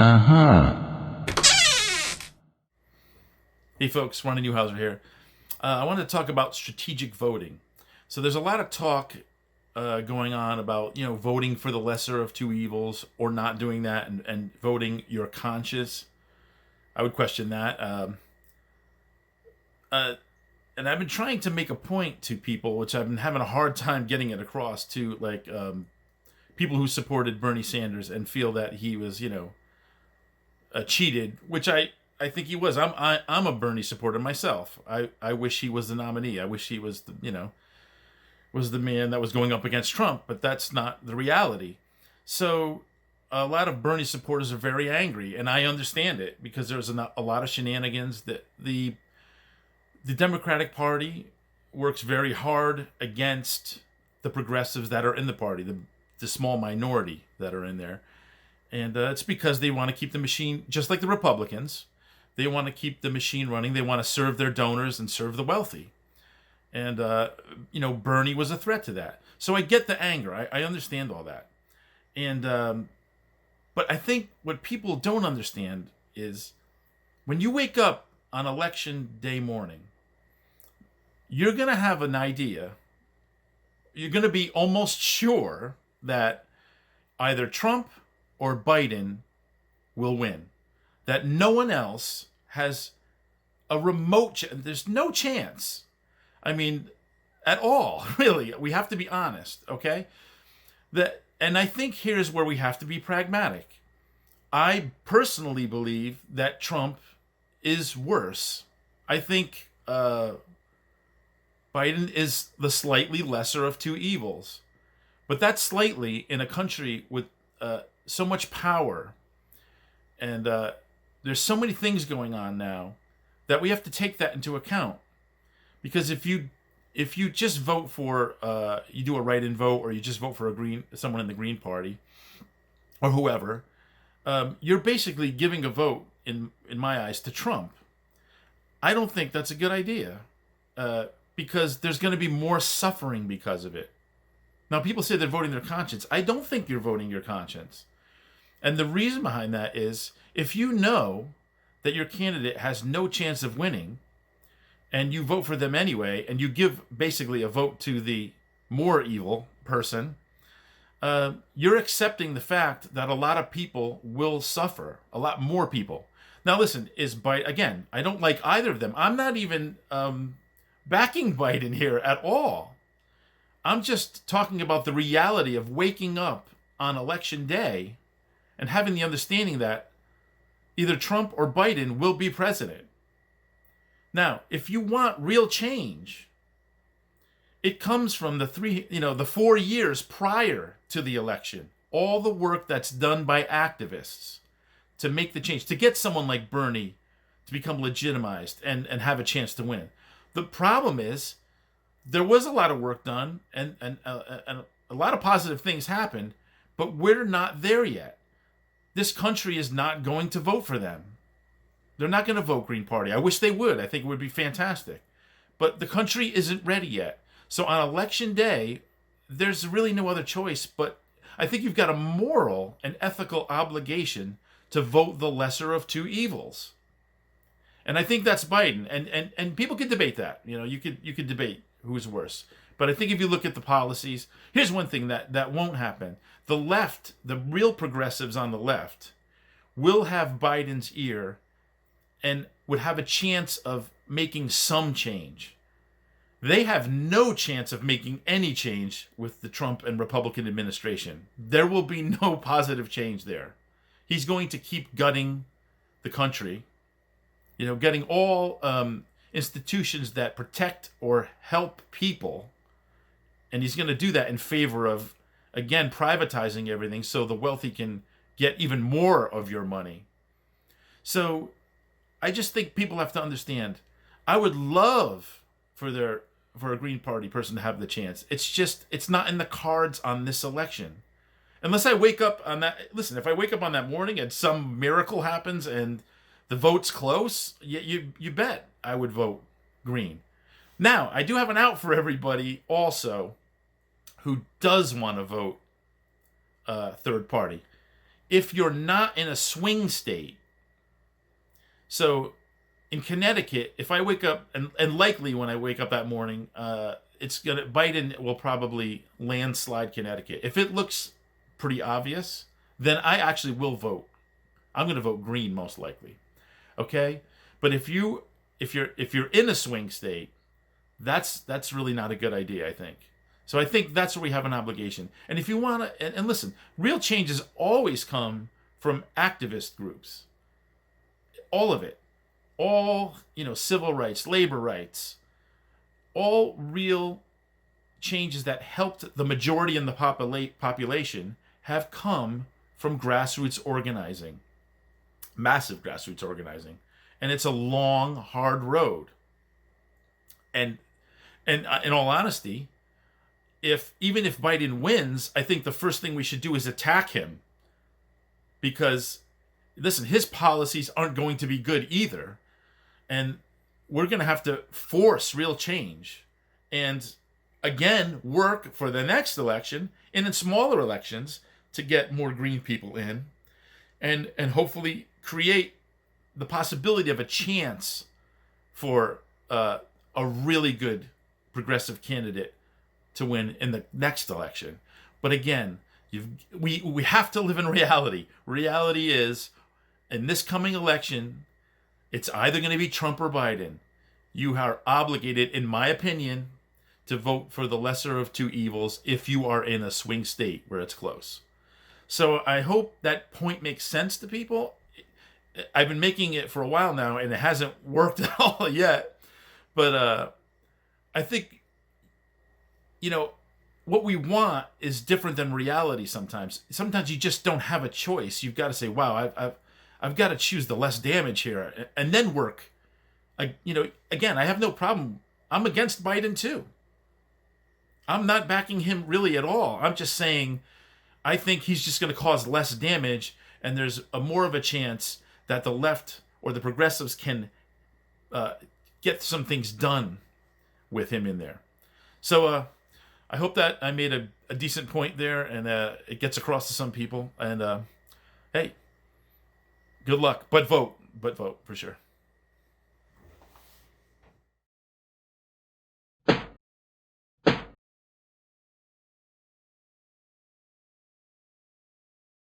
Uh-huh. Hey folks, Ronnie Newhouser here. I wanted to talk about strategic voting. So there's a lot of talk going on about, voting for the lesser of two evils or not doing that and voting your conscience. I would question that. And I've been trying to make a point to people, which I've been having a hard time getting it across to, people who supported Bernie Sanders and feel that he was, cheated, which I think he was. I'm a Bernie supporter myself. I wish he was the nominee. I wish he was was the man that was going up against Trump, but that's not the reality. So a lot of Bernie supporters are very angry, and I understand it because there's a lot of shenanigans. That the Democratic Party works very hard against the progressives that are in the party, the small minority that are in there. And it's because they want to keep the machine, just like the Republicans. They want to keep the machine running. They want to serve their donors and serve the wealthy. And, Bernie was a threat to that. So I get the anger. I understand all that. And, but I think what people don't understand is when you wake up on election day morning, you're going to have an idea. You're going to be almost sure that either Trump or Biden will win. That no one else has a remote there's no chance. I mean, at all, really. We have to be honest, okay? And I think here's where we have to be pragmatic. I personally believe that Trump is worse. I think Biden is the slightly lesser of two evils. But that's slightly in a country with so much power. And there's so many things going on now that we have to take that into account. Because if you just vote for, you do a write-in vote, or you just vote for someone in the Green Party, or whoever, you're basically giving a vote, in my eyes, to Trump. I don't think that's a good idea, because there's going to be more suffering because of it. Now, people say they're voting their conscience. I don't think you're voting your conscience. And the reason behind that is, if you know that your candidate has no chance of winning, and you vote for them anyway, and you give basically a vote to the more evil person, you're accepting the fact that a lot of people will suffer, a lot more people. Now, listen, again, I don't like either of them. I'm not even backing Biden here at all. I'm just talking about the reality of waking up on election day and having the understanding that either Trump or Biden will be president. Now, if you want real change, it comes from the 4 years prior to the election. All the work that's done by activists to make the change, to get someone like Bernie to become legitimized and have a chance to win. The problem is, there was a lot of work done and a lot of positive things happened, but we're not there yet. This country is not going to vote for them. They're not going to vote Green Party. I wish they would. I think it would be fantastic. But the country isn't ready yet. So on election day, there's really no other choice, but I think you've got a moral and ethical obligation to vote the lesser of two evils. And I think that's Biden. And people could debate that. You could debate who's worse. But I think if you look at the policies, here's one thing that won't happen. The left, the real progressives on the left, will have Biden's ear and would have a chance of making some change. They have no chance of making any change with the Trump and Republican administration. There will be no positive change there. He's going to keep gutting the country, getting all institutions that protect or help people. And he's going to do that in favor of, again, privatizing everything so the wealthy can get even more of your money. So I just think people have to understand, I would love for a Green Party person to have the chance. It's not in the cards on this election. Unless I wake up on that, listen, if I wake up on that morning and some miracle happens and the vote's close, you bet I would vote Green. Now, I do have an out for everybody also who does want to vote third party. if you're not in a swing state. So in Connecticut, if I wake up, and likely when I wake up that morning, Biden will probably landslide Connecticut. If it looks pretty obvious, then I actually will vote. I'm going to vote green most likely. Okay? But if you're in a swing state, that's really not a good idea, I think. So I think that's where we have an obligation. And if you want to, and listen, real changes always come from activist groups. All of it. All, civil rights, labor rights, all real changes that helped the majority in the population have come from grassroots organizing, massive grassroots organizing. And it's a long, hard road. And in all honesty, even if Biden wins, I think the first thing we should do is attack him. Because, listen, his policies aren't going to be good either. And we're going to have to force real change. And again, work for the next election and in smaller elections to get more green people in. And hopefully create the possibility of a chance for a really good progressive candidate to win in the next election. But again, we have to live in reality. Reality is, in this coming election, it's either going to be Trump or Biden. You are obligated, in my opinion, to vote for the lesser of two evils if you are in a swing state where it's close. So I hope that point makes sense to people. I've been making it for a while now, and it hasn't worked at all yet. But I think, what we want is different than reality sometimes. Sometimes you just don't have a choice. You've got to say, wow, I've got to choose the less damage here, and then work. Again, I have no problem. I'm against Biden too. I'm not backing him really at all. I'm just saying I think he's just going to cause less damage, and there's more of a chance that the left or the progressives can get some things done with him in there. So I hope that I made a decent point there, and it gets across to some people. And hey, good luck. But vote for sure.